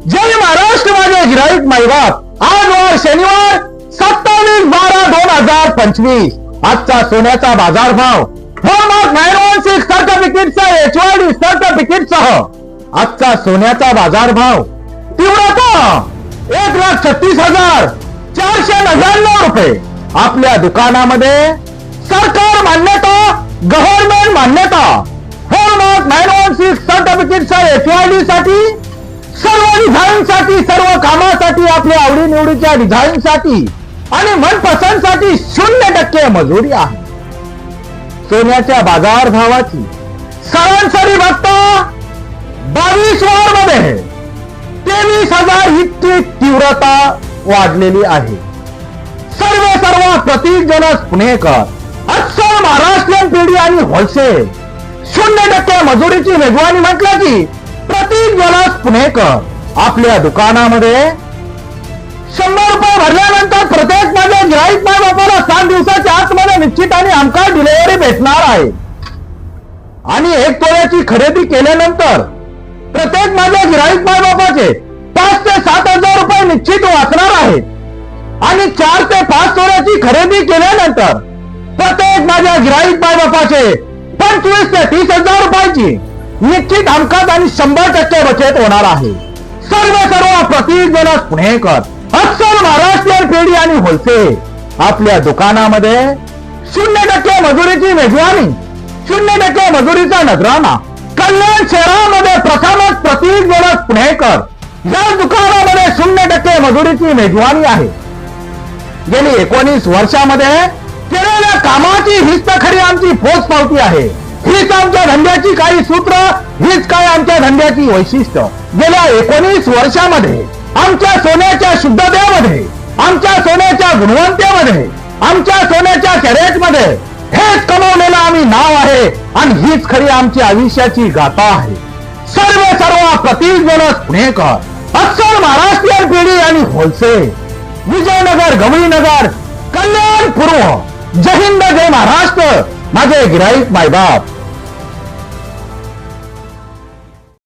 जय महाराष्ट्र माझे गिराईक माईबाप। आज वार शनिवार 27/12/2025। आजचा सोन्याचा बाजार भाव हॉलमार्क 916 सर्टिफिकेटचा HYD सर्टिफिकेटसह आजचा सोन्याचा बाजार भाव तीव्रता 1,36,499 रुपये। आपल्या दुकानामध्ये सरकार मान्यता, गव्हर्नमेंट मान्यता, हॉलमार्क 916 सर्टिफिकेटचा HYD साठी, सर्व डिझाईन साठी, सर्व कामासाठी, आपल्या आवडीनिवडीच्या डिझाईन साठी आणि मनपसंत साठी 0% मजुरी आहे। सोन्याच्या बाजार भावाची सरासरी बघता 22 वार मध्ये 23,000 इतकी तीव्रता वाढलेली आहे। सर्व प्रतीक जनस पुणेकर, अस्सल महाराष्ट्रीयन पेढी आणि होलसेल 0% मजुरीची मेजवानी म्हटलं की प्रतीक जनस पुणेकर। आपल्या दुकानामध्ये 100 रुपये भरल्यानंतर प्रत्येक माझ्या गिराईक मायबापाला 7 दिवसाच्या आतमध्ये निश्चित आणि हमखास डिलिव्हरी भेटणार आहे। आणि 1 तोळ्याची खरेदी केल्यानंतर प्रत्येक माझ्या गिराईक मायबापाचे 5 ते 7,000 रुपये निश्चित वाचणार आहेत। आणि 4 ते 5 तोळ्याची खरेदी केल्यानंतर प्रत्येक माझ्या गिराईक मायबापाचे 25 ते 30,000 रुपयाची निश्चित हमखास आणि 100% बचत होणार आहे। सर्व प्रतीक जनस पुणेकर, अस्सल महाराष्ट्रीयन पेढी आणि होलसेल। आपल्या दुकानामध्ये 0% मजुरीची मेजवानी, 0% मजुरीचा नजराना। कल्याण शहरामध्ये प्रथमच प्रतीक जनस पुणेकर या दुकानामध्ये 0% मजुरीची मेजवानी आहे। गेली 19 वर्षामध्ये केलेल्या कामाची हीच तर खरी आमची पोचपावती आहे। हीच आमच्या धंद्याची काही सूत्र, हीच काय आमच्या धंद्याची वैशिष्ट्य। गेल्या 19 वर्षामध्ये आमच्या सोन्याच्या शुद्धतेमध्ये, आमच्या सोन्याच्या गुणवत्तेमध्ये, आमच्या सोन्याच्या कॅरेटमध्ये हेच कमवलेलं आम्ही नाव आहे आणि हीच खरी आमची आयुष्याची गाथा आहे। सर्व प्रतीक जनस पुणेकर, अस्सल महाराष्ट्रीयन पेढी आणि होलसेल, विजयनगर, गवळीनगर, कल्याण पूर्व। जय हिंद, जय महाराष्ट्र माझे गिराईक मायबाप।